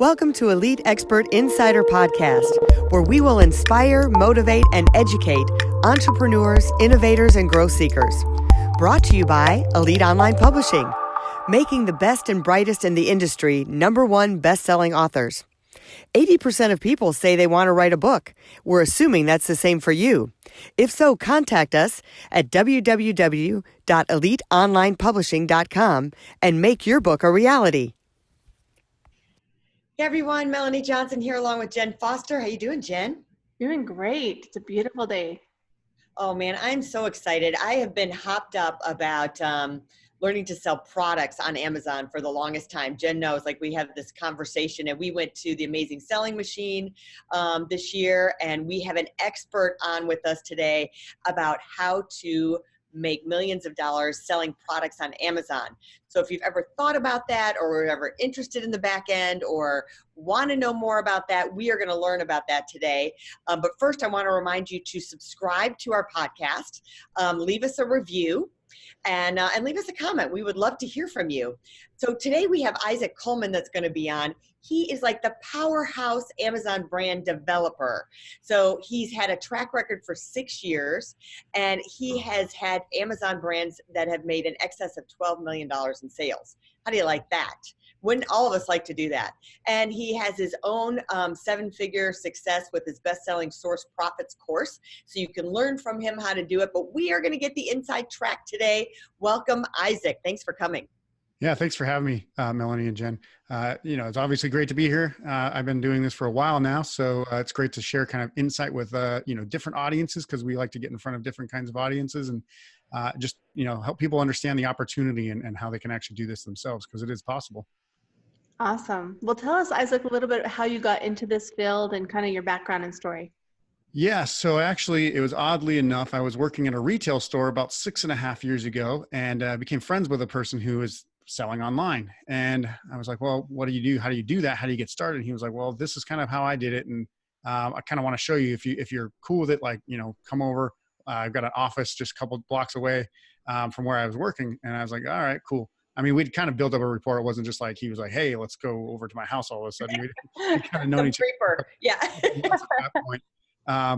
Welcome to Elite Expert Insider Podcast, where we will inspire, motivate, and educate entrepreneurs, innovators, and growth seekers. Brought to you by Elite Online Publishing, making the best and brightest in the industry #1 best-selling authors. 80% of people say they want to write a book. We're assuming that's the same for you. If so, contact us at www.eliteonlinepublishing.com and make your book a reality. Hey everyone, Melanie Johnson here along with Jen Foster. How you doing, Jen? Doing great. It's a beautiful day. Oh man, I'm so excited. I have been hopped up about learning to sell products on Amazon for the longest time. Jen knows, like, we have this conversation, and we went to the Amazing Selling Machine this year, and we have an expert on with us today about how to make millions of dollars selling products on Amazon. So if you've ever thought about that, or are ever interested in the back end, or want to know more about that, we are going to learn about that today. But first, I want to remind you to subscribe to our podcast, leave us a review, and leave us a comment. We would love to hear from you. So today we have Kuhlman that's going to be on. He is like the powerhouse Amazon brand developer. So he's had a track record for 6 years, and he has had Amazon brands that have made in excess of $12 million in sales. How do you like that? Wouldn't all of us like to do that? And he has his own 7-figure success with his best-selling Source Profits course. So you can learn from him how to do it. But we are going to get the inside track today. Welcome, Isaac. Thanks for coming. Yeah, thanks for having me, Melanie and Jen. It's obviously great to be here. I've been doing this for a while now, so it's great to share kind of insight with, different audiences, because we like to get in front of different kinds of audiences and help people understand the opportunity and how they can actually do this themselves, because it is possible. Awesome. Well, tell us, Isaac, a little bit how you got into this field and kind of your background and story. Yeah, so actually, it was oddly enough, I was working at a retail store about 6.5 years ago, and became friends with a person who was selling online. And I was like, well, what do you do? How do you do that? How do you get started? And he was like, well, this is kind of how I did it. And I kind of want to show you, if you're cool with it, come over. I've got an office just a couple blocks away from where I was working. And I was like, all right, cool. I mean, we'd kind of built up a rapport. It wasn't just like, he was like, hey, let's go over to my house all of a sudden. We'd kind of known each other. Yeah. At that point.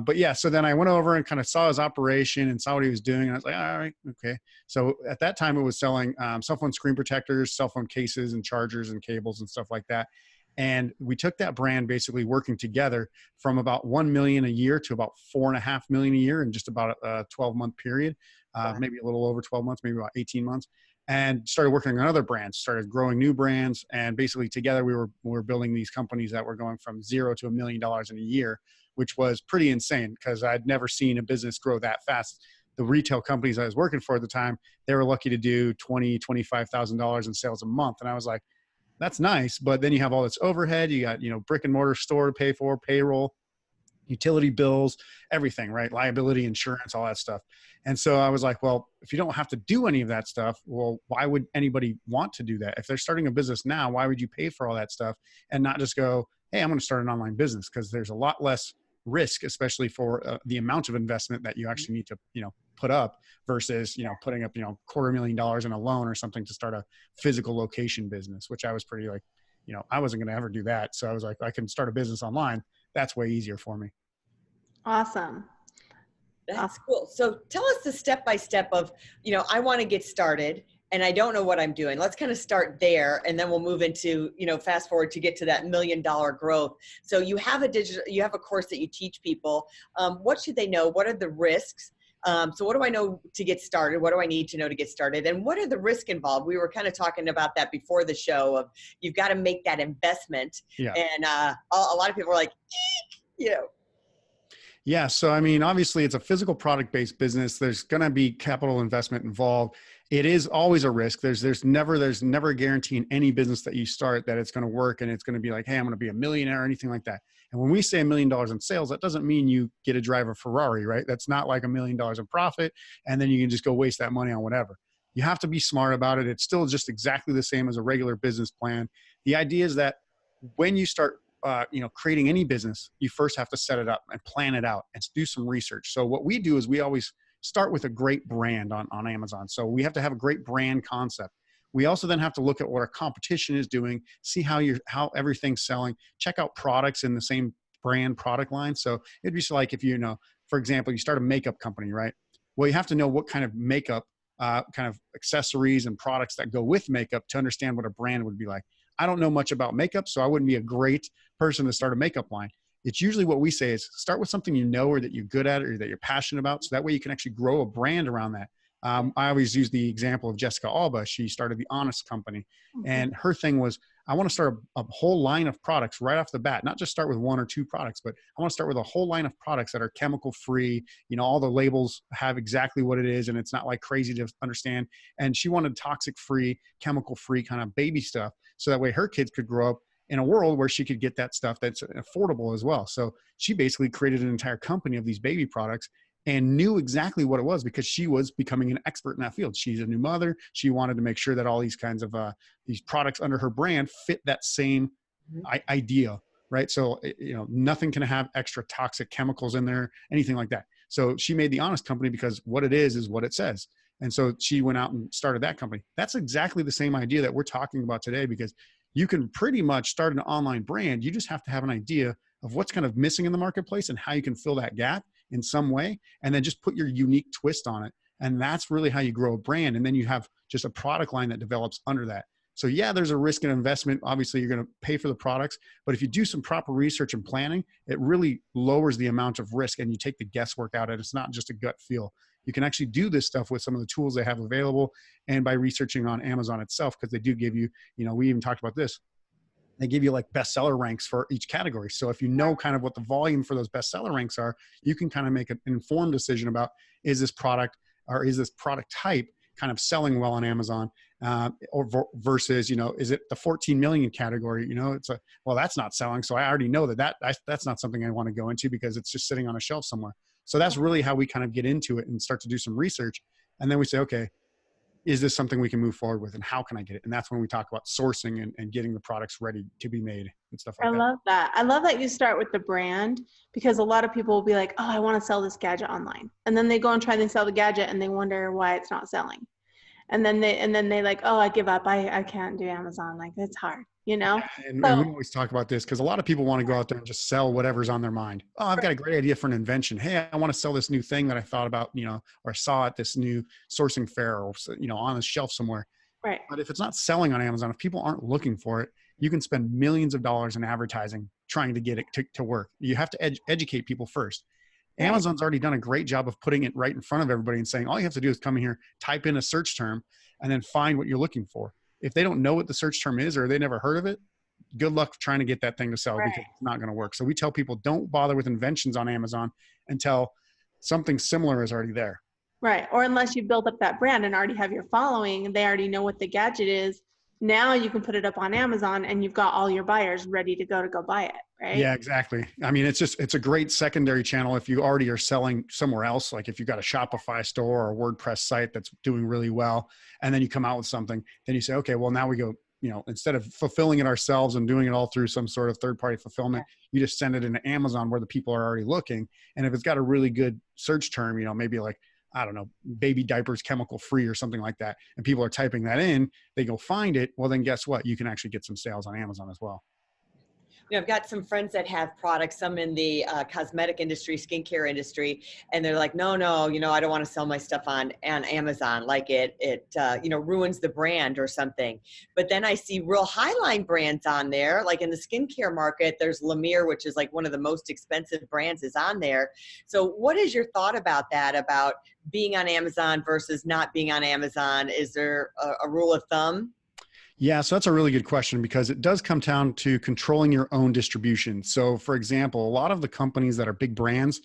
But yeah, so then I went over and kind of saw his operation and saw what he was doing. And I was like, all right, okay. So at that time it was selling cell phone screen protectors, cell phone cases and chargers and cables and stuff like that. And we took that brand, basically working together, from about 1 million a year to about 4.5 million a year in just about a 12-month period, maybe a little over 12 months, maybe about 18 months. And started working on other brands, started growing new brands. And basically together we were building these companies that were going from 0 to $1 million in a year, which was pretty insane, because I'd never seen a business grow that fast. The retail companies I was working for at the time, they were lucky to do $20,000, $25,000 in sales a month. And I was like, that's nice. But then you have all this overhead. You got, brick and mortar store to pay for, payroll, utility bills, everything, right? Liability, insurance, all that stuff. And so I was like, well, if you don't have to do any of that stuff, well, why would anybody want to do that? If they're starting a business now, why would you pay for all that stuff and not just go, hey, I'm going to start an online business? Because there's a lot less risk, especially for the amount of investment that you actually need to, put up versus, putting up, $250,000 in a loan or something to start a physical location business, which I was pretty like, I wasn't going to ever do that. So I was like, I can start a business online. That's way easier for me. Awesome. That's cool. So tell us the step-by-step of, I want to get started and I don't know what I'm doing. Let's kind of start there, and then we'll move into, fast forward to get to that $1 million growth. So you have a course that you teach people. What should they know? What are the risks? So what do I know to get started? What do I need to know to get started? And what are the risks involved? We were kind of talking about that before the show of, you've got to make that investment. Yeah. And a lot of people are like, eek, Yeah. So, I mean, obviously it's a physical product-based business. There's going to be capital investment involved. It is always a risk. There's never a guarantee in any business that you start that it's going to work and it's going to be like, hey, I'm going to be a millionaire or anything like that. And when we say $1 million in sales, that doesn't mean you get to drive a Ferrari, right? That's not like $1 million in profit, and then you can just go waste that money on whatever. You have to be smart about it. It's still just exactly the same as a regular business plan. The idea is that when you start creating any business, you first have to set it up and plan it out and do some research. So what we do is we always start with a great brand on Amazon. So we have to have a great brand concept. We also then have to look at what our competition is doing, see how everything's selling, check out products in the same brand product line. So it'd be like if for example, you start a makeup company, right? Well, you have to know what kind of makeup, kind of accessories and products that go with makeup to understand what a brand would be like. I don't know much about makeup, so I wouldn't be a great person to start a makeup line. It's usually what we say is start with something you know or that you're good at or that you're passionate about. So that way you can actually grow a brand around that. I always use the example of Jessica Alba. She started the Honest Company. And her thing was, I want to start a whole line of products right off the bat, not just start with one or two products, but I want to start with a whole line of products that are chemical free. All the labels have exactly what it is, and it's not like crazy to understand. And she wanted toxic free, chemical free kind of baby stuff. So that way her kids could grow up in a world where she could get that stuff that's affordable as well. So she basically created an entire company of these baby products and knew exactly what it was because she was becoming an expert in that field. She's a new mother. She wanted to make sure that all these kinds of these products under her brand fit that same idea, right? So, nothing can have extra toxic chemicals in there, anything like that. So she made the Honest Company because what it is what it says. And so she went out and started that company. That's exactly the same idea that we're talking about today, because you can pretty much start an online brand. You just have to have an idea of what's kind of missing in the marketplace and how you can fill that gap in some way, and then just put your unique twist on it. And that's really how you grow a brand. And then you have just a product line that develops under that. So yeah, there's a risk and investment. Obviously you're going to pay for the products, but if you do some proper research and planning, it really lowers the amount of risk and you take the guesswork out of it. It's not just a gut feel. You can actually do this stuff with some of the tools they have available and by researching on Amazon itself, because they do give you, we even talked about this. They give you like bestseller ranks for each category. So if you know kind of what the volume for those bestseller ranks are, you can kind of make an informed decision about, is this product or is this product type kind of selling well on Amazon, versus, is it the 14 million category? It's well, that's not selling. So I already know that's not something I want to go into because it's just sitting on a shelf somewhere. So that's really how we kind of get into it and start to do some research. And then we say, okay, is this something we can move forward with and how can I get it? And that's when we talk about sourcing and getting the products ready to be made and stuff like that. I love that. I love that you start with the brand, because a lot of people will be like, oh, I want to sell this gadget online. And then they go and try to sell the gadget and they wonder why it's not selling. And then they like, oh, I give up. I can't do Amazon. Like, it's hard, And we always talk about this because a lot of people want to go out there and just sell whatever's on their mind. Oh, I've got a great idea for an invention. Hey, I want to sell this new thing that I thought about, or saw at this new sourcing fair or, on a shelf somewhere. Right. But if it's not selling on Amazon, if people aren't looking for it, you can spend millions of dollars in advertising trying to get it to work. You have to educate people first. Right. Amazon's already done a great job of putting it right in front of everybody and saying, all you have to do is come in here, type in a search term, and then find what you're looking for. If they don't know what the search term is or they never heard of it, good luck trying to get that thing to sell because it's not going to work. So we tell people, don't bother with inventions on Amazon until something similar is already there. Right. Or unless you build up that brand and already have your following and they already know what the gadget is. Now you can put it up on Amazon and you've got all your buyers ready to go buy it. Right. Yeah, exactly. I mean, it's a great secondary channel if you already are selling somewhere else. Like if you've got a Shopify store or a WordPress site that's doing really well, and then you come out with something, then you say, okay, well now we go, instead of fulfilling it ourselves and doing it all through some sort of third-party fulfillment, you just send it into Amazon where the people are already looking. And if it's got a really good search term, maybe like, I don't know, baby diapers, chemical free or something like that, and people are typing that in, they go find it. Well, then guess what? You can actually get some sales on Amazon as well. I've got some friends that have products, some in the cosmetic industry, skincare industry, and they're like, no, I don't want to sell my stuff on Amazon. Like it ruins the brand or something. But then I see real highline brands on there, like in the skincare market, there's La Mer, which is like one of the most expensive brands is on there. So what is your thought about that, about being on Amazon versus not being on Amazon? Is there a rule of thumb? Yeah, so that's a really good question because it does come down to controlling your own distribution. So for example, a lot of the companies that are big brands,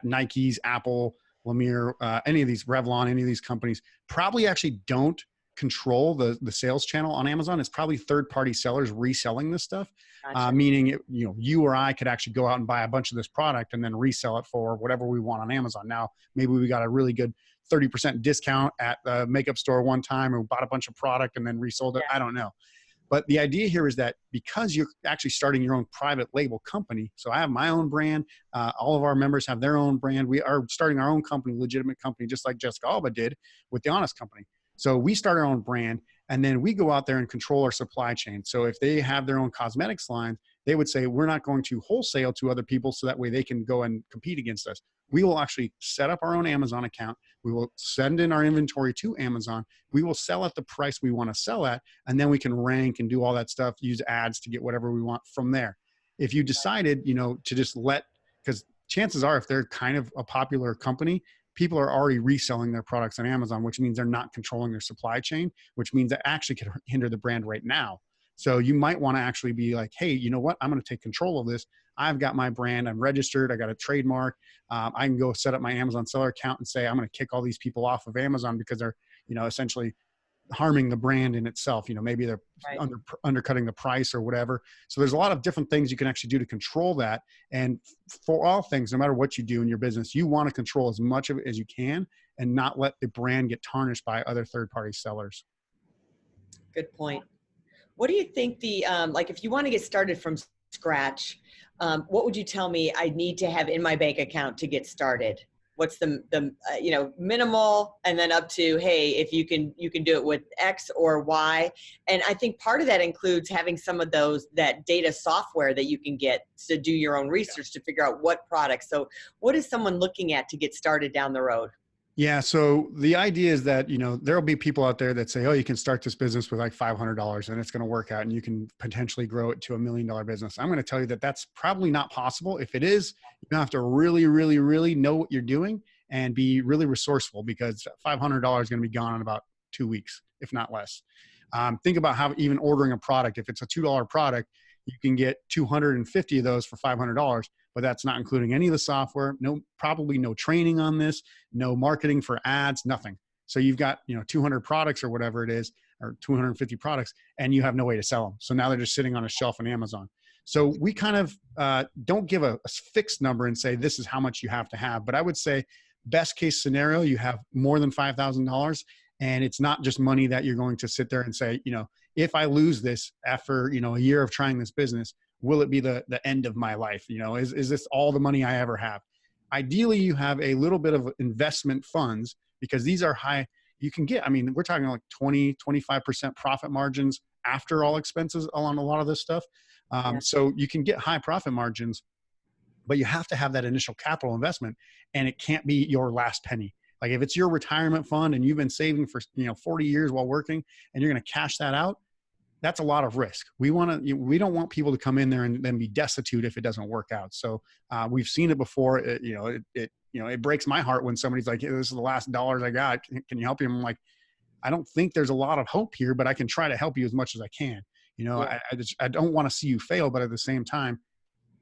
Nike's, Apple, La Mer, any of these, Revlon, any of these companies probably actually don't control the sales channel on Amazon. It's probably third-party sellers reselling this stuff, gotcha. Meaning you or I could actually go out and buy a bunch of this product and then resell it for whatever we want on Amazon. Now, maybe we got a really good 30% discount at the makeup store one time and bought a bunch of product and then resold it. Yeah. I don't know. But the idea here is that because you're actually starting your own private label company, so I have my own brand, all of our members have their own brand. We are starting our own company, legitimate company, just like Jessica Alba did with the Honest Company. So we start our own brand. And then we go out there and control our supply chain. So if they have their own cosmetics line, they would say, we're not going to wholesale to other people so that way they can go and compete against us. We will actually set up our own Amazon account. We will send in our inventory to Amazon. We will sell at the price we want to sell at, and then we can rank and do all that stuff, use ads to get whatever we want from there. If you decided, to just because chances are if they're kind of a popular company, people are already reselling their products on Amazon, which means they're not controlling their supply chain, which means that actually could hinder the brand right now. So you might want to actually be like, hey, you know what? I'm going to take control of this. I've got my brand. I'm registered. I got a trademark. I can go set up my Amazon seller account and say, I'm going to kick all these people off of Amazon because they're, essentially harming the brand in itself. Maybe they're undercutting the price or whatever. So there's a lot of different things you can actually do to control that. And for all things, no matter what you do in your business, you want to control as much of it as you can and not let the brand get tarnished by other third-party sellers. Good point. What do you think if you want to get started from scratch, what would you tell me I need to have in my bank account to get started? What's the minimal, and then up to, hey, if you can do it with X or Y. And I think part of that includes having some of that data software that you can get to do your own research to figure out what products. So what is someone looking at to get started down the road? Yeah. So the idea is that, there'll be people out there that say, oh, you can start this business with like $500 and it's going to work out and you can potentially grow it to $1 million business. I'm going to tell you that that's probably not possible. If it is, you have to really, really, really know what you're doing and be really resourceful, because $500 is going to be gone in about 2 weeks, if not less. Think about how even ordering a product. If it's a $2 product, you can get 250 of those for $500. But that's not including any of the software, probably no training on this, no marketing for ads, nothing. So you've got, 200 products or whatever it is, or 250 products, and you have no way to sell them. So now they're just sitting on a shelf on Amazon. So we kind of don't give a fixed number and say, this is how much you have to have. But I would say best case scenario, you have more than $5,000, and it's not just money that you're going to sit there and say, if I lose this after, a year of trying this business, will it be the end of my life? Is this all the money I ever have? Ideally, you have a little bit of investment funds, because these are high. You can get, we're talking like 20, 25% profit margins after all expenses on a lot of this stuff. So you can get high profit margins, but you have to have that initial capital investment, and it can't be your last penny. Like if it's your retirement fund and you've been saving for 40 years while working, and you're going to cash that out, that's a lot of risk. We don't want people to come in there and then be destitute if it doesn't work out. So we've seen it before. It breaks my heart when somebody's like, hey, this is the last dollars I got. Can you help me? I'm like, I don't think there's a lot of hope here, but I can try to help you as much as I can. I don't want to see you fail, but at the same time,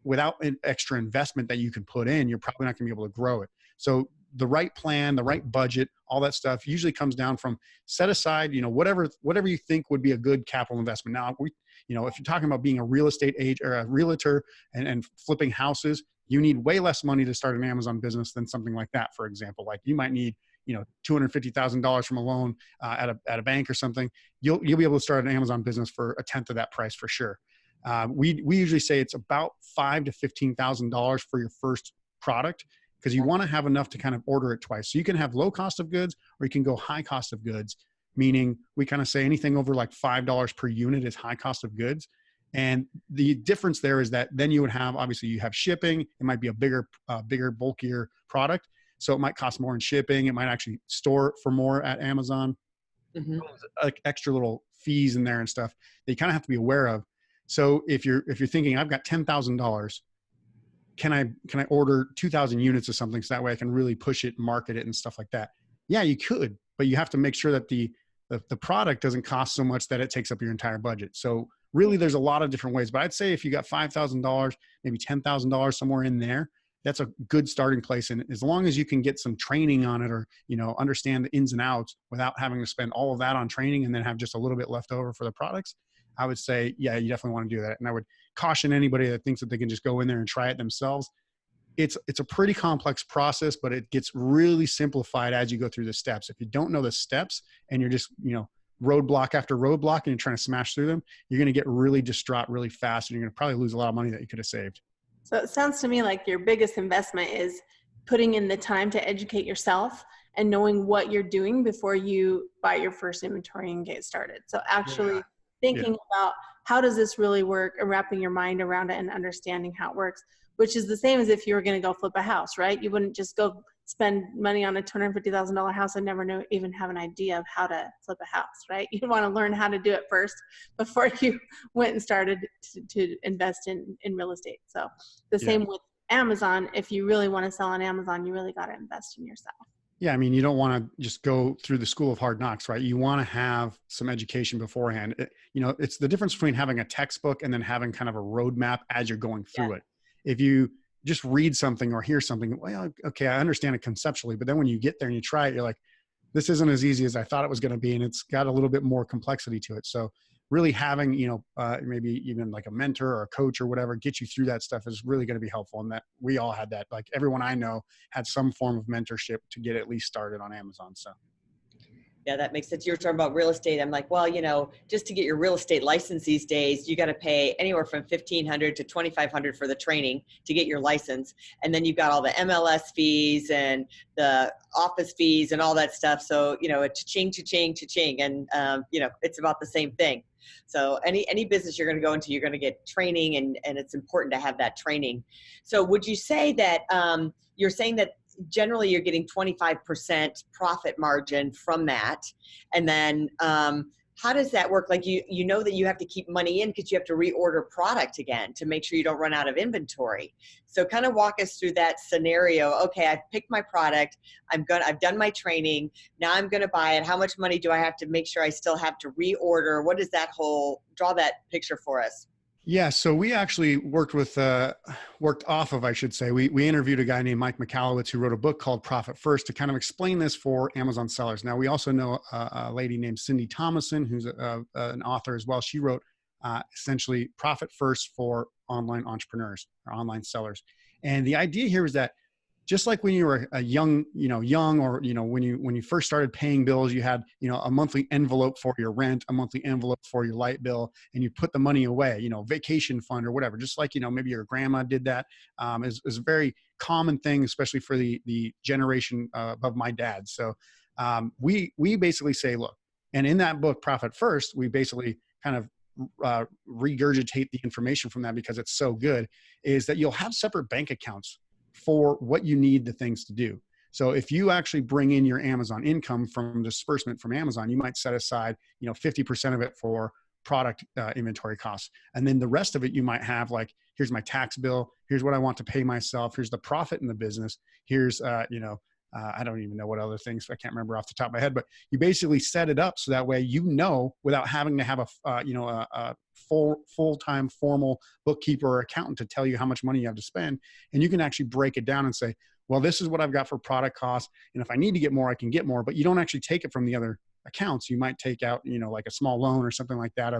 without an extra investment that you can put in, you're probably not gonna be able to grow it. So the right plan, the right budget, all that stuff usually comes down from set aside, whatever you think would be a good capital investment. Now, if you're talking about being a real estate agent or a realtor and flipping houses, you need way less money to start an Amazon business than something like that. For example, like you might need, $250,000 from a loan at a bank or something. You'll be able to start an Amazon business for a tenth of that price for sure. We usually say it's about $5,000 to $15,000 for your first product, because you want to have enough to kind of order it twice. So you can have low cost of goods, or you can go high cost of goods, meaning we kind of say anything over like $5 per unit is high cost of goods. And the difference there is that then you would have, obviously you have shipping. It might be a bigger, bulkier product. So it might cost more in shipping. It might actually store for more at Amazon. Mm-hmm. Like extra little fees in there and stuff that you kind of have to be aware of. So if you're thinking, I've got $10,000, can I order 2,000 units or something, so that way I can really push it, market it and stuff like that? Yeah, you could, but you have to make sure that the product doesn't cost so much that it takes up your entire budget. So really there's a lot of different ways, but I'd say if you got $5,000, maybe $10,000, somewhere in there, that's a good starting place. And as long as you can get some training on it, or, understand the ins and outs without having to spend all of that on training and then have just a little bit left over for the products, I would say, yeah, you definitely want to do that. And I would caution anybody that thinks that they can just go in there and try it themselves. It's a pretty complex process, but it gets really simplified as you go through the steps. If you don't know the steps and you're just, roadblock after roadblock and you're trying to smash through them, you're going to get really distraught really fast, and you're going to probably lose a lot of money that you could have saved. So it sounds to me like your biggest investment is putting in the time to educate yourself and knowing what you're doing before you buy your first inventory and get started. So actually thinking about how does this really work and wrapping your mind around it and understanding how it works, which is the same as if you were going to go flip a house, right? You wouldn't just go spend money on a $250,000 house and never even have an idea of how to flip a house, right? You want to learn how to do it first before you went and started to invest in real estate. So the same with Amazon. If you really want to sell on Amazon, you really got to invest in yourself. Yeah, I mean, you don't want to just go through the school of hard knocks, right? You want to have some education beforehand. It's the difference between having a textbook and then having kind of a roadmap as you're going through it. If you just read something or hear something, well, okay, I understand it conceptually, but then when you get there and you try it, you're like, this isn't as easy as I thought it was going to be, and it's got a little bit more complexity to it. So really having, maybe even like a mentor or a coach or whatever, get you through that stuff is really going to be helpful. And that we all had that, like everyone I know had some form of mentorship to get at least started on Amazon. So. Yeah, that makes sense. You were talking about real estate. I'm like, well, just to get your real estate license these days, you got to pay anywhere from $1,500 to $2,500 for the training to get your license. And then you've got all the MLS fees and the office fees and all that stuff. So, it's cha-ching. And, it's about the same thing. So any business you're going to go into, you're going to get training and it's important to have that training. So would you say that you're saying that generally you're getting 25% profit margin from that? And then how does that work? Like you know that you have to keep money in because you have to reorder product again to make sure you don't run out of inventory. So kind of walk us through that scenario. Okay, I've picked my product. I've done my training. Now I'm going to buy it. How much money do I have to make sure I still have to reorder? What is that draw that picture for us? Yeah, so we actually worked off of, I should say, we interviewed a guy named Mike Michalowicz who wrote a book called Profit First to kind of explain this for Amazon sellers. Now, we also know a lady named Cindy Thomason, who's an author as well. She wrote essentially Profit First for online entrepreneurs or online sellers. And the idea here is that just like when you were a young or, when you first started paying bills, you had, a monthly envelope for your rent, a monthly envelope for your light bill, and you put the money away, vacation fund or whatever, just like, maybe your grandma did that, is a very common thing, especially for the generation above my dad. So we basically say, look, and in that book, Profit First, we basically kind of regurgitate the information from that because it's so good, is that you'll have separate bank accounts for what you need the things to do. So if you actually bring in your Amazon income from disbursement from Amazon, you might set aside, 50% of it for product inventory costs. And then the rest of it, you might have like, here's my tax bill. Here's what I want to pay myself. Here's the profit in the business. Here's, I don't even know what other things, I can't remember off the top of my head, but you basically set it up so that way, without having to have a full-time formal bookkeeper or accountant to tell you how much money you have to spend. And you can actually break it down and say, well, this is what I've got for product costs. And if I need to get more, I can get more, but you don't actually take it from the other accounts. You might take out, like a small loan or something like that.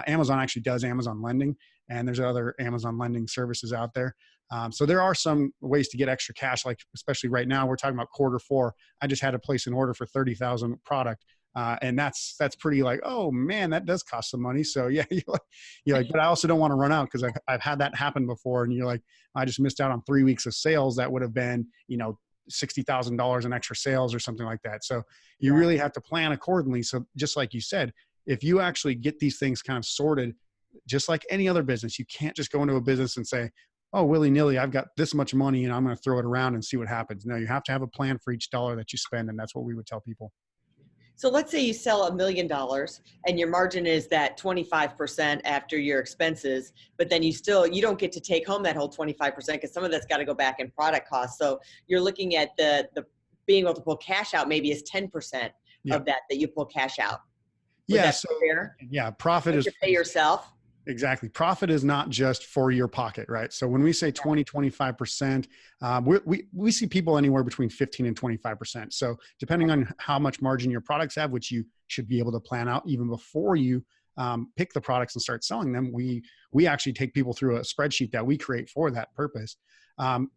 Amazon actually does Amazon lending, and there's other Amazon lending services out there. So there are some ways to get extra cash, like especially right now, we're talking about Q4. I just had to place an order for 30,000 product. And that's pretty like, oh man, that does cost some money. So yeah, you're like, but I also don't want to run out because I've had that happen before. And you're like, I just missed out on 3 weeks of sales. That would have been, $60,000 in extra sales or something like that. So you really have to plan accordingly. So just like you said, if you actually get these things kind of sorted, just like any other business, you can't just go into a business and say, oh, willy-nilly, I've got this much money and I'm going to throw it around and see what happens. No, you have to have a plan for each dollar that you spend. And that's what we would tell people. So let's say you sell $1 million and your margin is that 25% after your expenses, but then you don't get to take home that whole 25% because some of that's got to go back in product costs. So you're looking at the being able to pull cash out maybe is 10% of that you pull cash out. Yeah. So fair? Yeah. Profit is to pay yourself. Exactly. Profit is not just for your pocket, right? So when we say 20, 25%, we see people anywhere between 15 and 25%. So depending on how much margin your products have, which you should be able to plan out even before you pick the products and start selling them, we actually take people through a spreadsheet that we create for that purpose.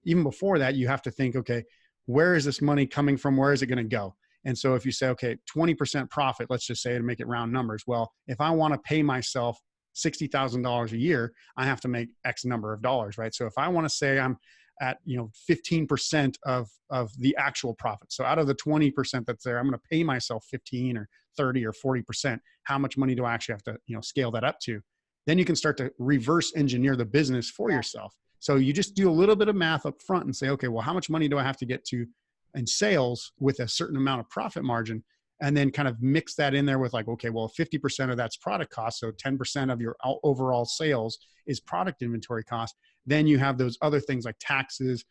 Even before that, you have to think, okay, where is this money coming from? Where is it going to go? And so if you say, okay, 20% profit, let's just say to make it round numbers. Well, if I want to pay myself $60,000 a year, I have to make X number of dollars, right? So if I want to say at 15% of the actual profit. So out of the 20% that's there, I'm going to pay myself 15 or 30 or 40%. How much money do I actually have to scale that up to? Then you can start to reverse engineer the business for yourself. So you just do a little bit of math up front and say, okay, well, how much money do I have to get to in sales with a certain amount of profit margin? And then kind of mix that in there with like, okay, well, 50% of that's product cost. So 10% of your overall sales is product inventory cost. Then you have those other things like taxes,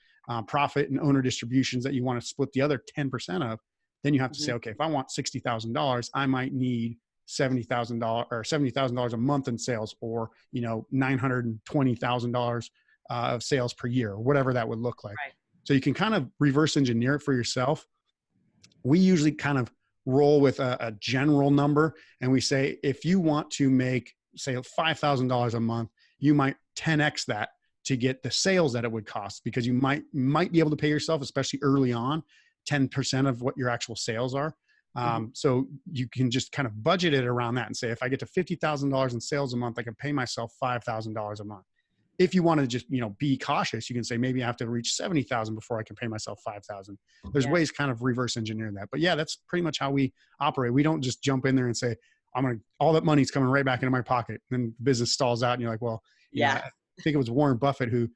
profit and owner distributions that you want to split the other 10% of. Then you have to say, okay, if I want $60,000, I might need $70,000 or $70,000 a month in sales, or $920,000 of sales per year, or whatever that would look like. Right. So you can kind of reverse engineer it for yourself. We usually kind of roll with a general number, and we say, if you want to make, say, $5,000 a month, you might 10x that to get the sales that it would cost, because you might be able to pay yourself, especially early on, 10% of what your actual sales are. So you can just kind of budget it around that and say, if I get to $50,000 in sales a month, I can pay myself $5,000 a month. If you want to just, be cautious, you can say, maybe I have to reach 70,000 before I can pay myself 5,000. There's ways kind of reverse engineering that. But yeah, that's pretty much how we operate. We don't just jump in there and say, all that money's coming right back into my pocket. And then the business stalls out and you're like, well, I think it was Warren Buffett who,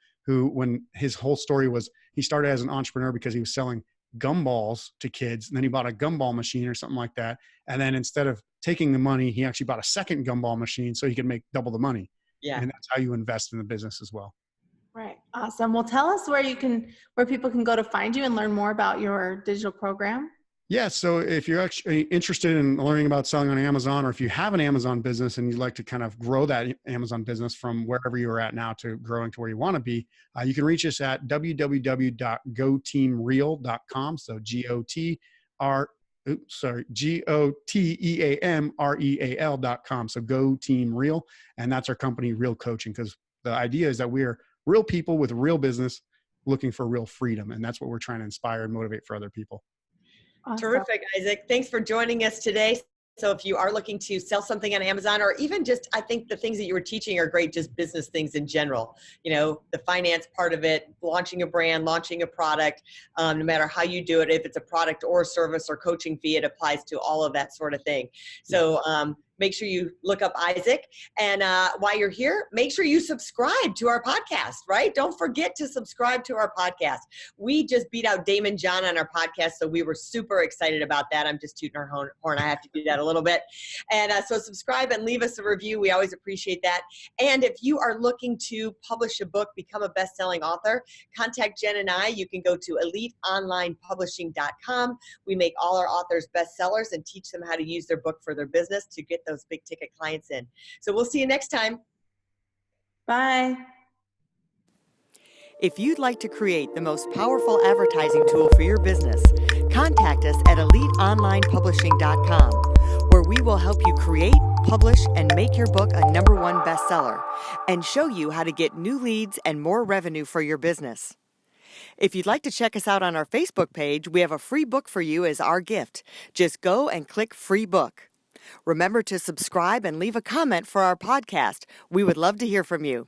when his whole story was, he started as an entrepreneur because he was selling gumballs to kids. And then he bought a gumball machine or something like that. And then instead of taking the money, he actually bought a second gumball machine so he could make double the money. Yeah. And that's how you invest in the business as well. Right. Awesome. Well, tell us where people can go to find you and learn more about your digital program. Yeah. So if you're actually interested in learning about selling on Amazon, or if you have an Amazon business and you'd like to kind of grow that Amazon business from wherever you are at now to growing to where you want to be, you can reach us at www.goteamreal.com. So GOTEAMREAL.com. So Go Team Real. And that's our company, Real Coaching, because the idea is that we are real people with real business looking for real freedom. And that's what we're trying to inspire and motivate for other people. Awesome. Terrific, Isaac. Thanks for joining us today. So if you are looking to sell something on Amazon, or even just, I think the things that you were teaching are great, just business things in general, the finance part of it, launching a brand, launching a product, no matter how you do it, if it's a product or a service or coaching fee, it applies to all of that sort of thing. So make sure you look up Isaac. And while you're here, make sure you subscribe to our podcast, right? Don't forget to subscribe to our podcast. We just beat out Damon John on our podcast, so we were super excited about that. I'm just tooting our horn. I have to do that a little bit. And so subscribe and leave us a review. We always appreciate that. And if you are looking to publish a book, become a best-selling author, contact Jen and I. You can go to eliteonlinepublishing.com. We make all our authors bestsellers and teach them how to use their book for their business to get those big ticket clients in. So we'll see you next time. Bye. If you'd like to create the most powerful advertising tool for your business, contact us at eliteonlinepublishing.com, where we will help you create, publish, and make your book a #1 bestseller, and show you how to get new leads and more revenue for your business. If you'd like to check us out on our Facebook page, we have a free book for you as our gift. Just go and click free book. Remember to subscribe and leave a comment for our podcast. We would love to hear from you.